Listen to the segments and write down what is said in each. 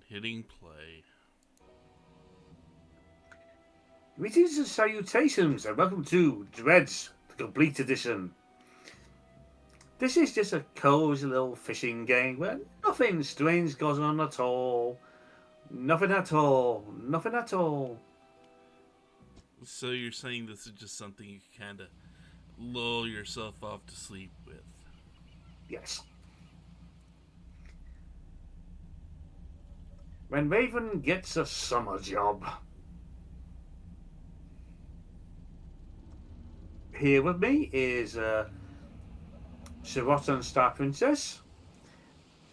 Hitting play. Greetings and salutations, and welcome to Dredge, the complete edition. This is just a cozy little fishing game where nothing strange goes on at all. Nothing at all. Nothing at all. So you're saying this is just something you kind of lull yourself off to sleep with? Yes. When Raven gets a summer job. Here with me is Sirot and Star Princess.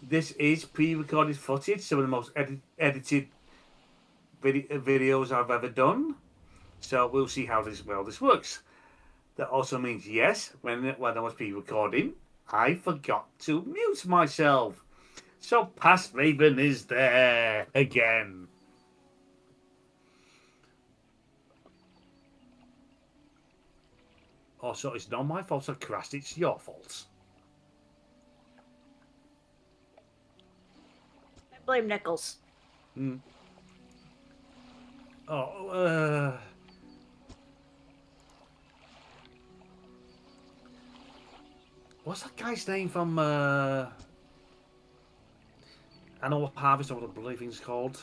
This is pre-recorded footage, some of the most edited videos I've ever done. So we'll see how this works. That also means yes, when I was pre-recording, I forgot to mute myself. So Past Raven is there again. Also, it's not my fault I crashed, it's your fault. I blame Nichols. Oh, what's that guy's name from Animal Harvest, or what I believe it's called?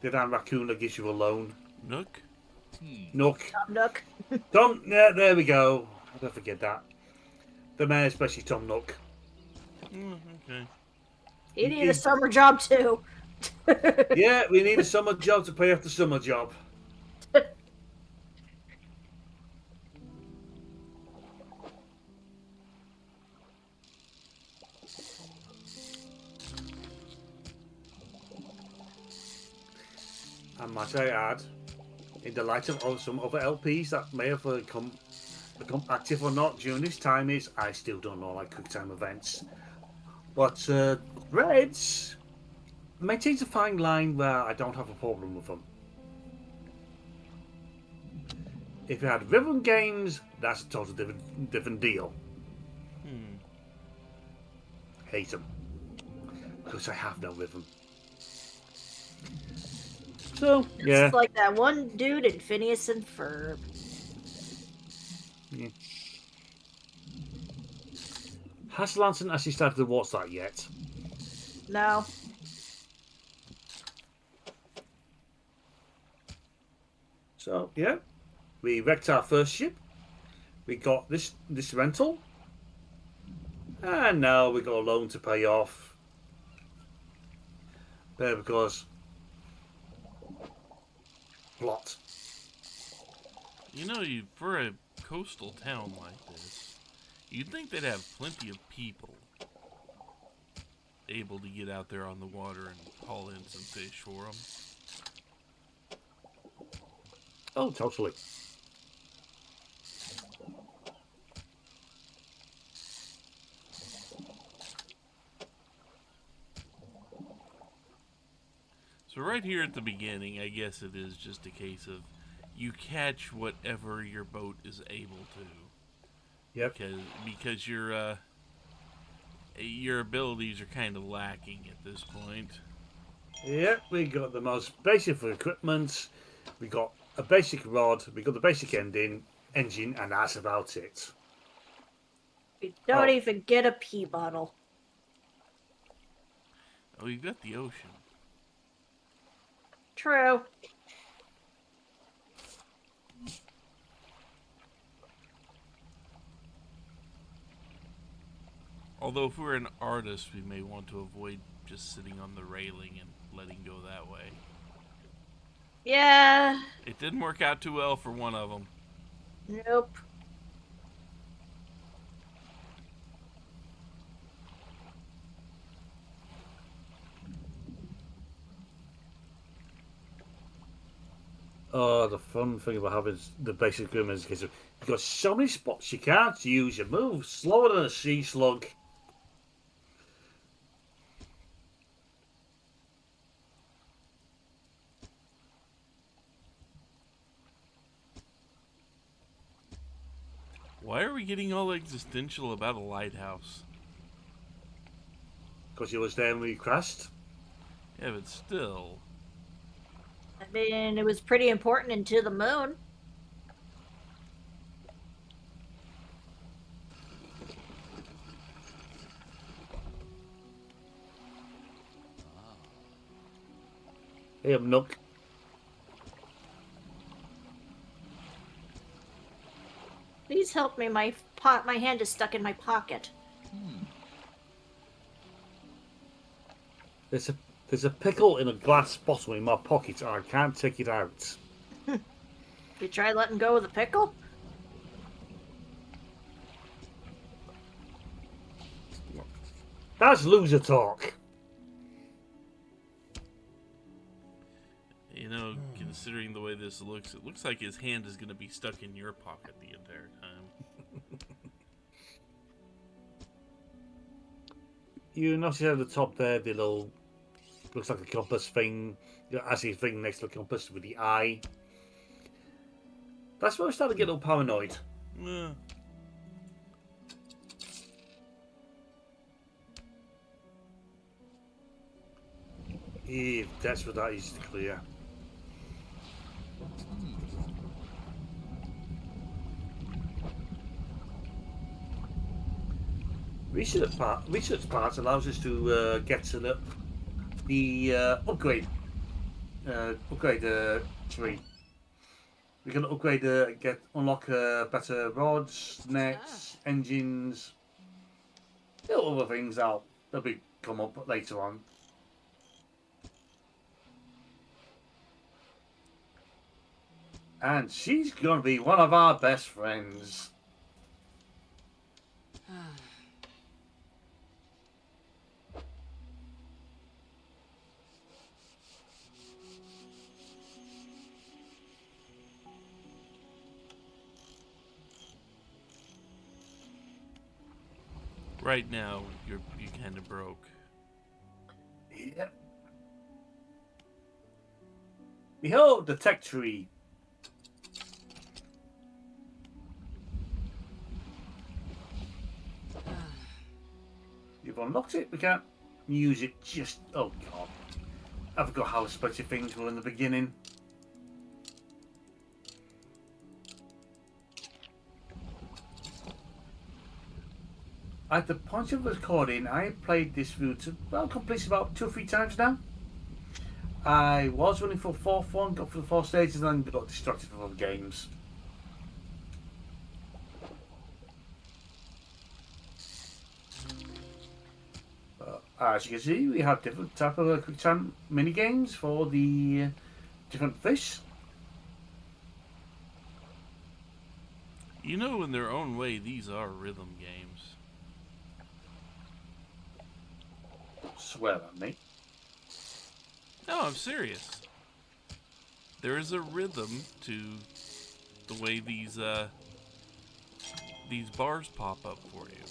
The damn raccoon that gives you a loan. Nook? Nook. Tom Nook. Tom, yeah, there we go. I don't forget that. The mayor, especially Tom Nook. Okay. He needed a summer job too. Yeah, we need a summer job to pay off the summer job. And might I add, in the light of some other LPs that may have become active or not during this time, is I still don't know like QuickTime events. But Reds maintains a fine line where I don't have a problem with them. If you had rhythm games, that's a totally different deal. Hate them. Because I have no rhythm. So, yeah. It's like that one dude in Phineas and Ferb. Yeah. Has Lanson actually started to watch that yet? No. So, yeah. We wrecked our first ship. We got this rental. And now we got a loan to pay off. Because plot. You know, for a coastal town like this, you'd think they'd have plenty of people able to get out there on the water and haul in some fish for them. Oh, totally. So right here at the beginning, I guess it is just a case of you catch whatever your boat is able to. Yep. Because your abilities are kind of lacking at this point. Yep, we got the most basic equipment. We got a basic rod. We got the basic engine, and that's about it. We don't even get a pee bottle. Oh, you've got the ocean. True. Although if we're an artist, we may want to avoid just sitting on the railing and letting go that way. Yeah. It didn't work out too well for one of them. Nope. Oh, the fun thing about having the basic equipment is because you've got so many spots you can't use. You move slower than a sea slug. Why are we getting all existential about a lighthouse? Because he was there when we crashed. Yeah, but still. I mean, it was pretty important into the moon. Hey, Nook. Please help me. My hand is stuck in my pocket. There's a pickle in a glass bottle in my pocket and I can't take it out. You try letting go of the pickle? That's loser talk. You know, considering the way this looks, it looks like his hand is going to be stuck in your pocket the entire time. You notice at the top there, the little, looks like a compass thing. Actually, thing next to the compass with the eye. That's where I started to get a little paranoid. Yeah. If that's what that is to clear. Research parts allows us to get to the upgrade tree. We can upgrade unlock better rods, nets, engines, little other things that'll come up later on. And she's gonna be one of our best friends. Right now, you kind of broke. Yep. Behold the tech tree. You've unlocked it. We can't use it just. Oh god! I forgot how special things were in the beginning. At the point of recording, I played this route completed about 2 or 3 times now. I was running for the 4th one, got for the 4 stages, and then got distracted from other games. As you can see, we have different type of quick time mini games for the different fish. You know, in their own way, these are rhythm games. Swear at me. No, I'm serious. There is a rhythm to the way these bars pop up for you.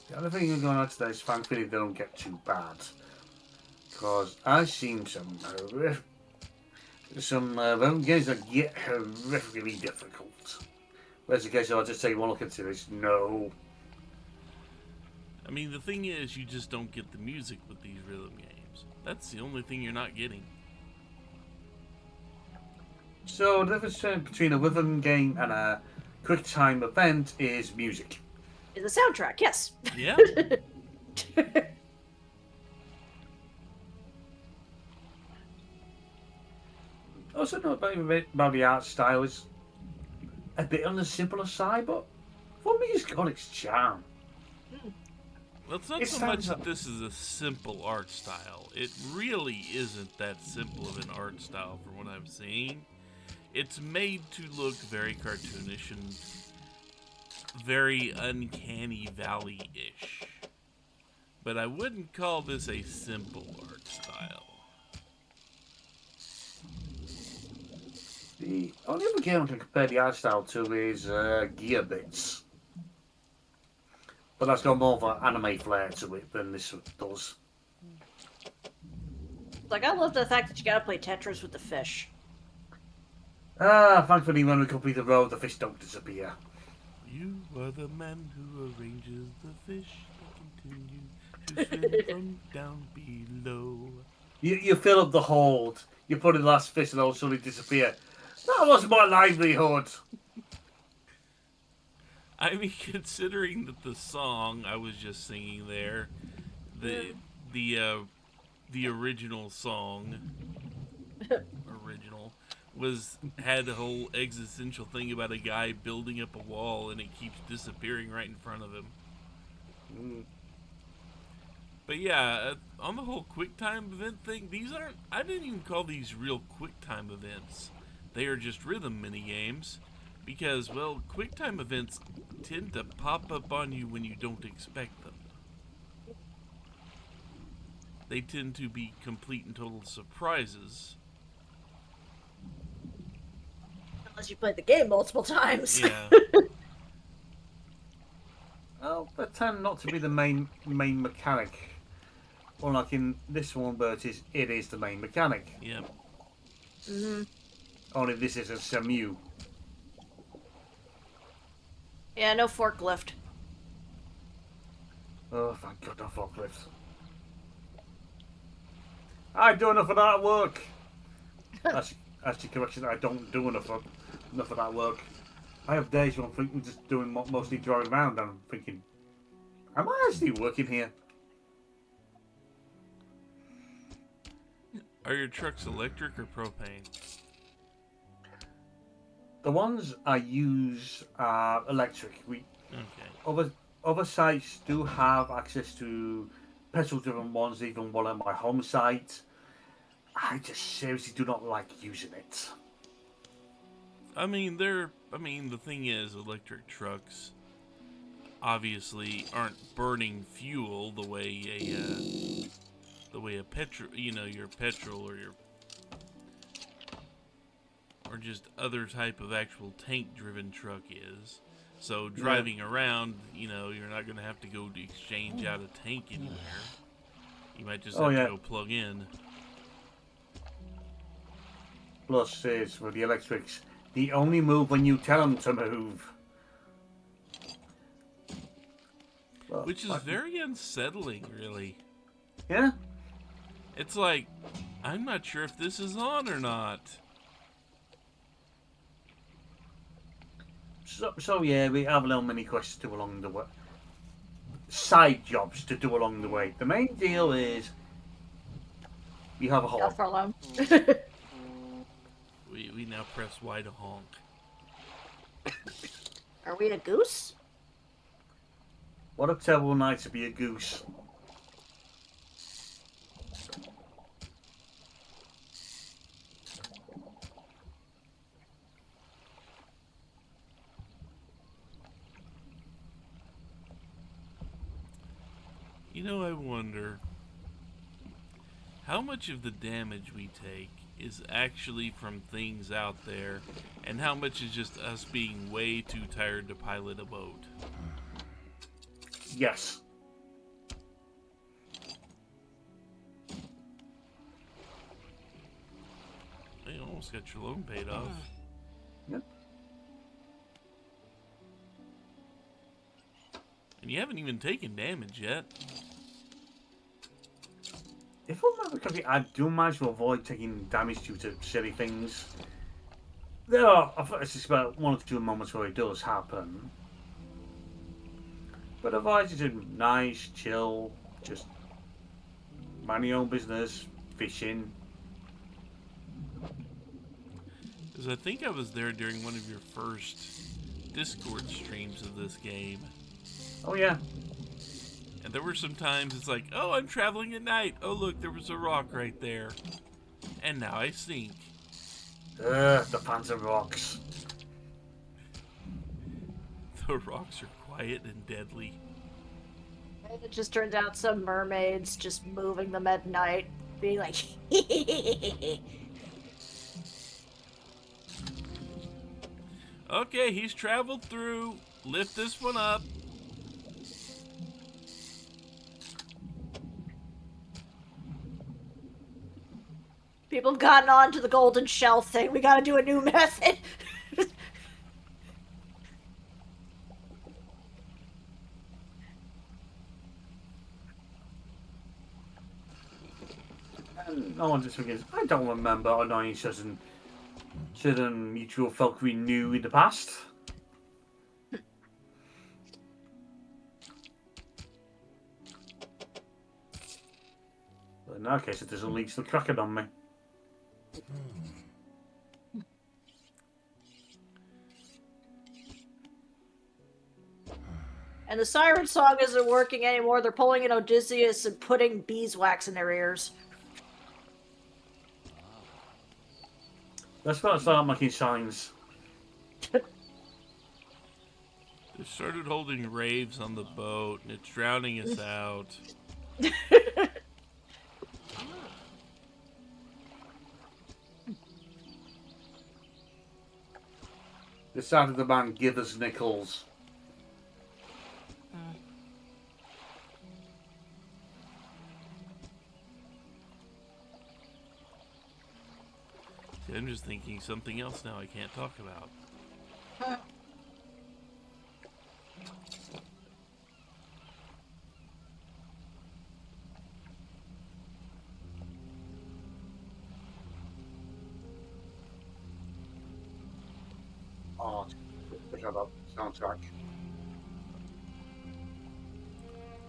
The other thing going on today is thankfully they don't get too bad. Because I've seen some games that get horrifically difficult. Whereas the case I'll just take one look at this. No. I mean, the thing is, you just don't get the music with these rhythm games. That's the only thing you're not getting. So the difference between a rhythm game and a quick time event is music. Is the soundtrack, yes. Yeah. I also know about the art style is a bit on the simpler side, but for me it's got its charm. Well, it's not so much that this is a simple art style. It really isn't that simple of an art style from what I'm seeing. It's made to look very cartoonish and very uncanny valley-ish. But I wouldn't call this a simple art style. The only other game I can compare the art style to is Gear Bits. But that's got more of an anime flair to it than this does. Like, I love the fact that you gotta play Tetris with the fish. Thankfully when we complete the road, the fish don't disappear. You are the man who arranges the fish that continue to swim from down below. You fill up the hold. You put in the last fish and all suddenly disappear. That was my livelihood. I mean, considering that the song I was just singing there, the the original song, had a whole existential thing about a guy building up a wall and it keeps disappearing right in front of him. But yeah, on the whole QuickTime event thing, I didn't even call these real QuickTime events. They are just rhythm mini games. Because, well, QuickTime events tend to pop up on you when you don't expect them. They tend to be complete and total surprises. Unless you played the game multiple times. Yeah. Well, they tend not to be the main mechanic. Unlike in this one, but it is the main mechanic. Yep. Mm-hmm. Only this is a Samu. Yeah, no forklift. Oh, thank God, no forklift. I do enough of that work. Actually, correction, I don't do enough of that work. I have days when I'm thinking just doing mostly driving around and I'm thinking, am I actually working here? Are your trucks electric or propane? The ones I use are electric. Okay. Other sites do have access to petrol-driven ones, even one on my home site. I just seriously do not like using it. I mean, the thing is, electric trucks obviously aren't burning fuel the way a petrol, your petrol or just other type of actual tank-driven truck is. So driving around, you're not going to have to go to exchange out a tank anywhere. You might just have to go plug in. Plus, is with the electrics, they only move when you tell them to move. Well, which is very unsettling, really. Yeah? It's like, I'm not sure if this is on or not. So yeah, we have little mini quests to do along the way. Side jobs to do along the way. The main deal is you have a hole. Left for alone. We now press Y to honk. Are we a goose? What a terrible night to be a goose. I wonder how much of the damage we take is actually from things out there, and how much is just us being way too tired to pilot a boat. Yes. You almost got your loan paid off. Yep. And you haven't even taken damage yet. If I remember correctly, I do manage to avoid taking damage due to silly things. There are, it's just about one or two moments where it does happen. But otherwise, it's nice, chill, just mind your own business, fishing. Because I think I was there during one of your first Discord streams of this game. Oh, yeah. And there were some times it's like, oh, I'm traveling at night. Oh, look, there was a rock right there. And now I sink. The phantom rocks. The rocks are quiet and deadly. And it just turns out some mermaids just moving them at night, being like, okay, he's traveled through. Lift this one up. people have gotten on to the golden shell thing. We gotta do a new method. And no one just thinking, I don't remember annoying certain mutual folk we knew in the past. But in that case, it doesn't leak some cracking on me. And the siren song isn't working anymore. They're pulling in Odysseus and putting beeswax in their ears. Let's start making signs. They started holding raves on the boat, and it's drowning us out. The sound of the man give us nickels. See, I'm just thinking something else now I can't talk about. Oh, look at that soundtrack.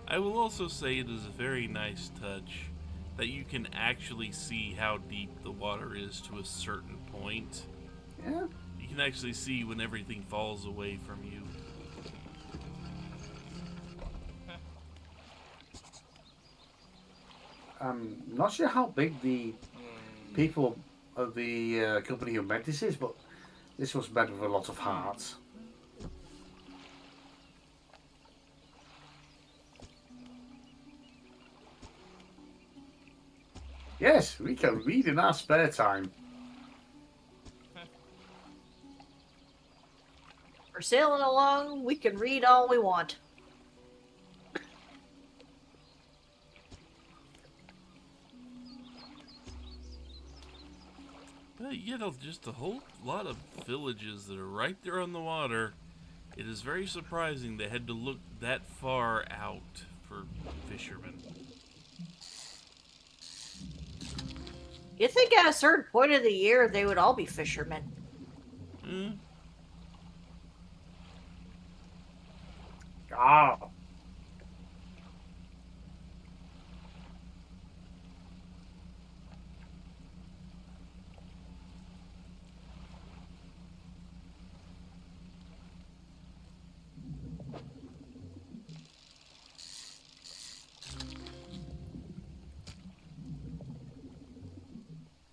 I will also say it is a very nice touch that you can actually see how deep the water is to a certain point. Yeah. You can actually see when everything falls away from you. I'm not sure how big the people of the company who made this is, but this was made with a lot of heart. Yes, we can read in our spare time. We're sailing along. We can read all we want. But yet, just a whole lot of villages that are right there on the water. It is very surprising they had to look that far out for fishermen. You think at a certain point of the year they would all be fishermen? Hmm? Ah.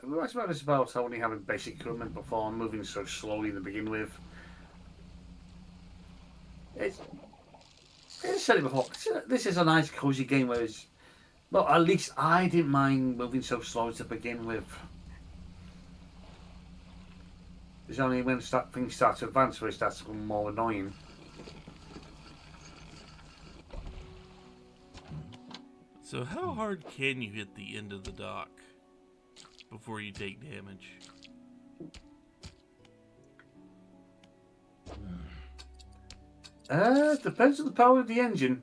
That's about this about only having basic equipment before moving so slowly to begin with. I said it before. This is a nice, cozy game where it's, well, at least I didn't mind moving so slow to begin with. It's only when things start to advance where it starts to become more annoying. So how hard can you hit the end of the dock before you take damage? Depends on the power of the engine.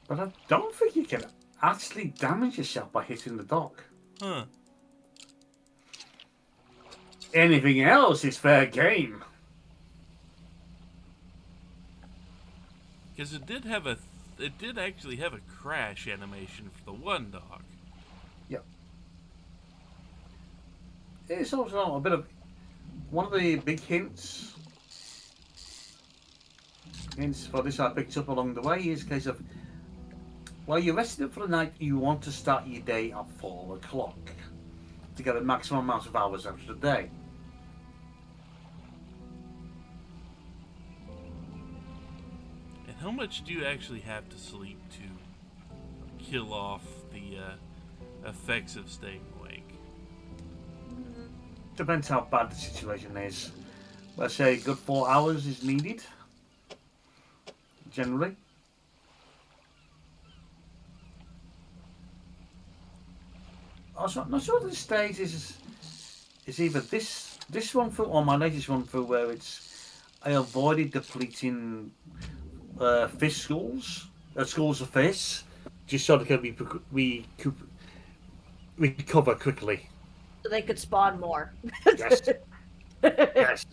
But I don't think you can actually damage yourself by hitting the dock. Huh. Anything else is fair game. Because it did actually have a crash animation for the one dock. Yep. It's also a bit of one of the big hints for this I picked up along the way is a case of, while you're resting up for the night, you want to start your day at 4 o'clock to get the maximum amount of hours out of the day. And how much do you actually have to sleep to kill off the effects of staying awake? Depends how bad the situation is. Let's say a good 4 hours is needed, generally. I'm not sure the stage is either this run through or my latest run through where it's I avoided depleting fish schools of fish just so they can recover quickly. So they could spawn more. Yes. Yes.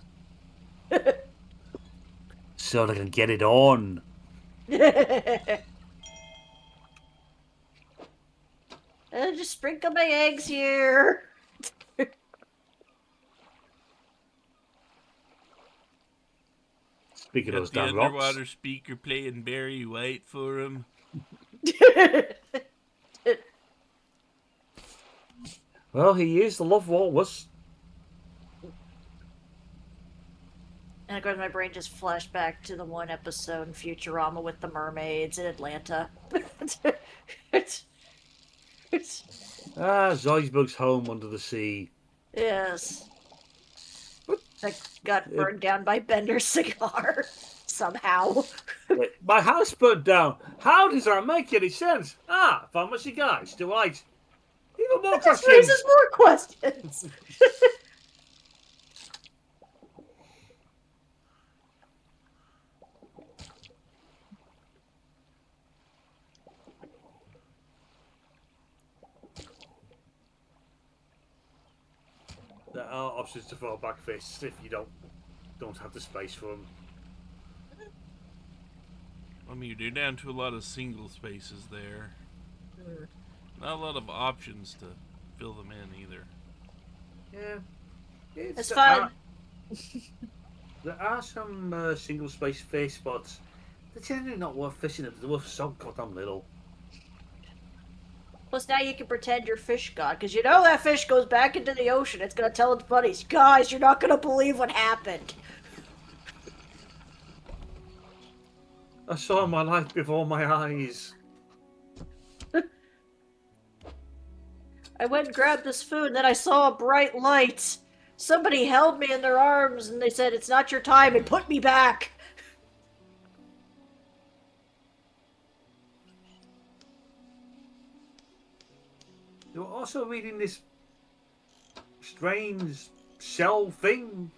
So they can get it on. Just sprinkle my eggs here. Speaking of Got those the damn underwater rocks. speaker playing Barry White for him. Well, he is the love walrus. And of course, my brain just flashed back to the one episode in Futurama with the mermaids in Atlanta. Zoidberg's home under the sea. Yes. That got burned down by Bender's cigar. Somehow. Wait, my house burned down. How does that make any sense? Found my cigar. It's still right. Even more That just questions. raises more questions. There are options to throw back fists if you don't have the space for them. I mean, you're down to a lot of single spaces there. Not a lot of options to fill them in either. Yeah. It's fun. There are some single space face spots. They're generally not worth fishing if they're worth so goddamn little. Plus, now you can pretend you're fish god, because you know that fish goes back into the ocean. It's going to tell its buddies, guys, you're not going to believe what happened. I saw my life before my eyes. I went and grabbed this food, and then I saw a bright light. Somebody held me in their arms, and they said, it's not your time, and put me back. You were also reading this strange shell thing.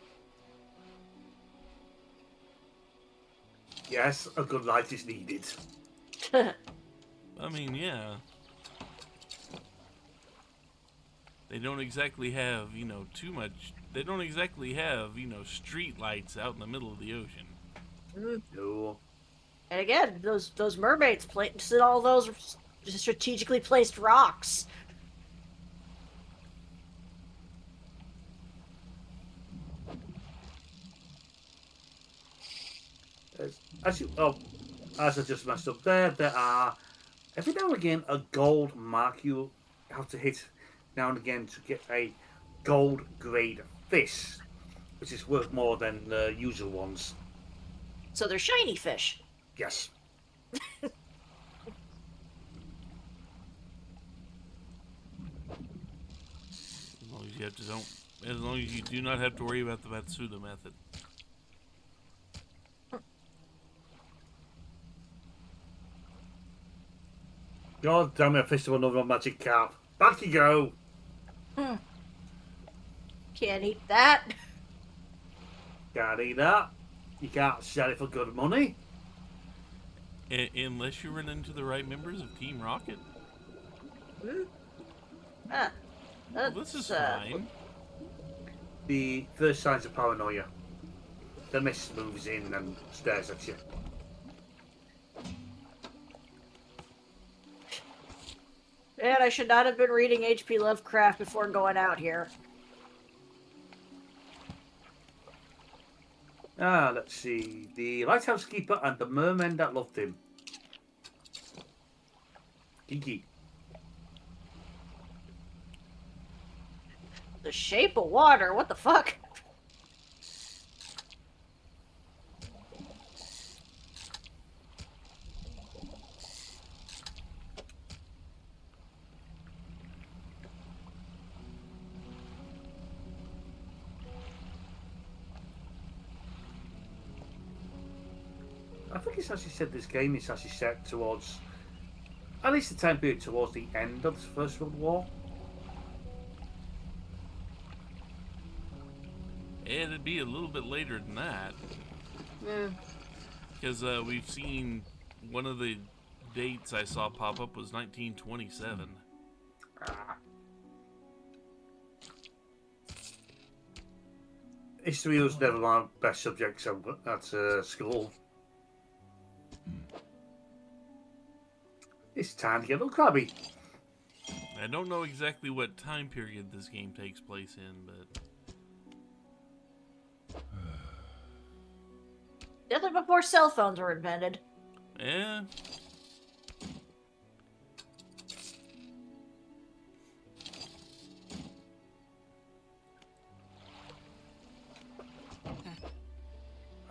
Yes, a good light is needed. I mean, yeah. They don't exactly have, too much. They don't exactly have, street lights out in the middle of the ocean. No. And again, those mermaids placed all those strategically placed rocks. As I just messed up there are every now and again a gold mark you have to hit now and again to get a gold grade fish, which is worth more than the usual ones. So they're shiny fish. Yes. As long as you do not have to worry about the Matsuda method. God damn it, I fished another magic carp. Back you go. Can't eat that. Can't eat that. You can't sell it for good money. Unless you run into the right members of Team Rocket. Well, this is fine. The first signs of paranoia. The mist moves in and stares at you. And I should not have been reading H.P. Lovecraft before going out here. Let's see. The lighthouse keeper and the merman that loved him. Kiki. The Shape of Water? What the fuck? I think it's actually said this game is actually set towards, at least the time period towards the end of the First World War. It'd be a little bit later than that. Because we've seen one of the dates I saw pop up was 1927. History was never my best subject at school. It's time to get a little crabby. I don't know exactly what time period this game takes place in, but... Nothing before cell phones were invented. Yeah.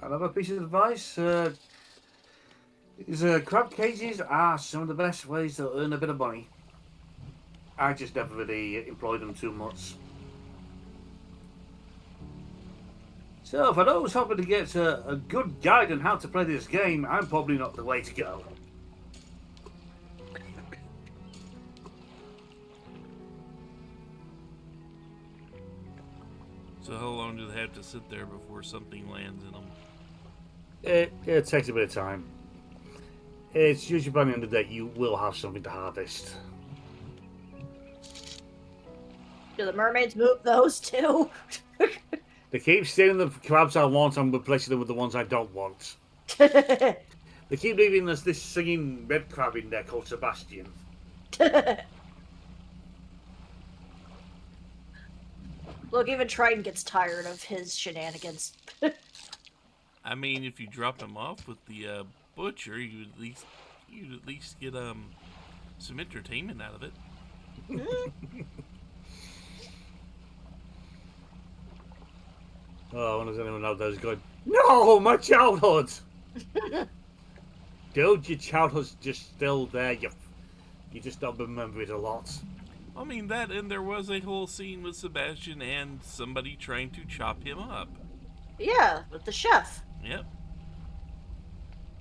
Another piece of advice is crab cages are some of the best ways to earn a bit of money. I just never really employed them too much. So for those hoping to get a good guide on how to play this game, I'm probably not the way to go. So how long do they have to sit there before something lands in them? It takes a bit of time. It's usually by the end of the day you will have something to harvest. Do the mermaids move those too? They keep stealing the crabs I want and replacing them with the ones I don't want. They keep leaving us this singing red crab in there called Sebastian. Look, even Triton gets tired of his shenanigans. I mean, if you drop him off with the butcher, you'd at least get some entertainment out of it. Oh, I wonder if anyone out there is going, no, my childhood! Dude, your childhood's just still there. You just don't remember it a lot. I mean, that, and there was a whole scene with Sebastian and somebody trying to chop him up. Yeah, with the chef. Yep.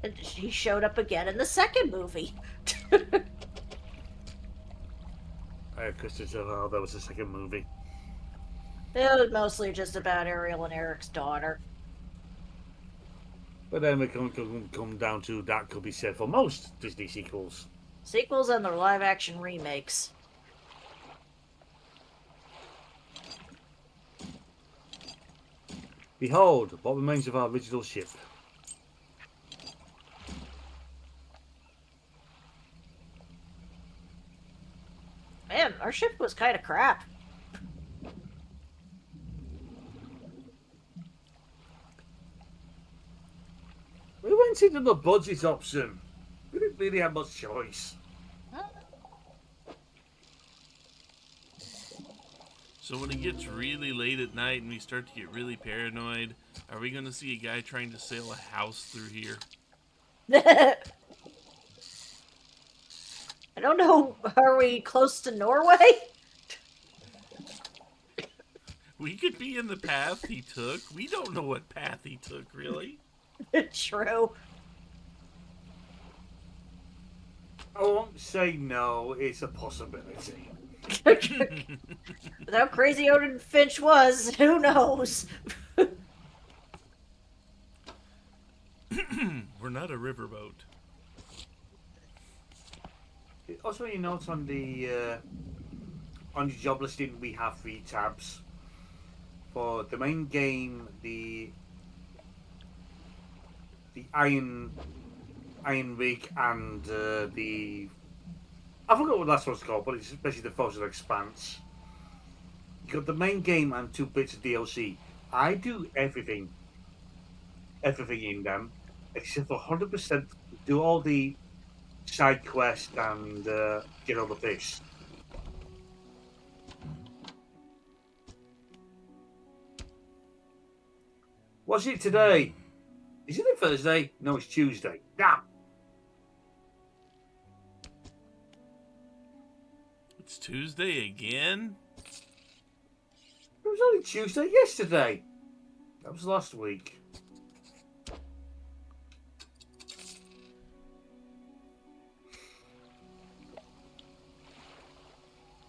And he showed up again in the second movie. Kristen said, oh, that was the second movie. It was mostly just about Ariel and Eric's daughter. But then we come down to that could be said for most Disney sequels. Sequels and their live-action remakes. Behold, what remains of our original ship. Man, our ship was kind of crap. We went into the budget option. We didn't really have much choice. So when it gets really late at night and we start to get really paranoid, are we going to see a guy trying to sail a house through here? I don't know. Are we close to Norway? We could be in the path he took. We don't know what path he took, really. True. I won't say no, it's a possibility. How crazy Odin Finch was, who knows? We're not a riverboat. Also, you note on the job listing we have 3 tabs for the main game, the Iron Rig, and the I forgot what that's what's called, but it's basically the Frozen Expanse. You got the main game and 2 bits of DLC. I do everything in them except for 100% do all the side quests and get all the fish. What's it today? Is it a Thursday? No, it's Tuesday. Damn. It's Tuesday again? It was only Tuesday yesterday. That was last week.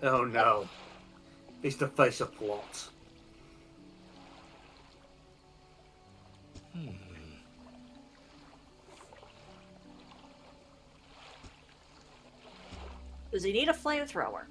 Oh no. It's the face of plot. Does he need a flamethrower?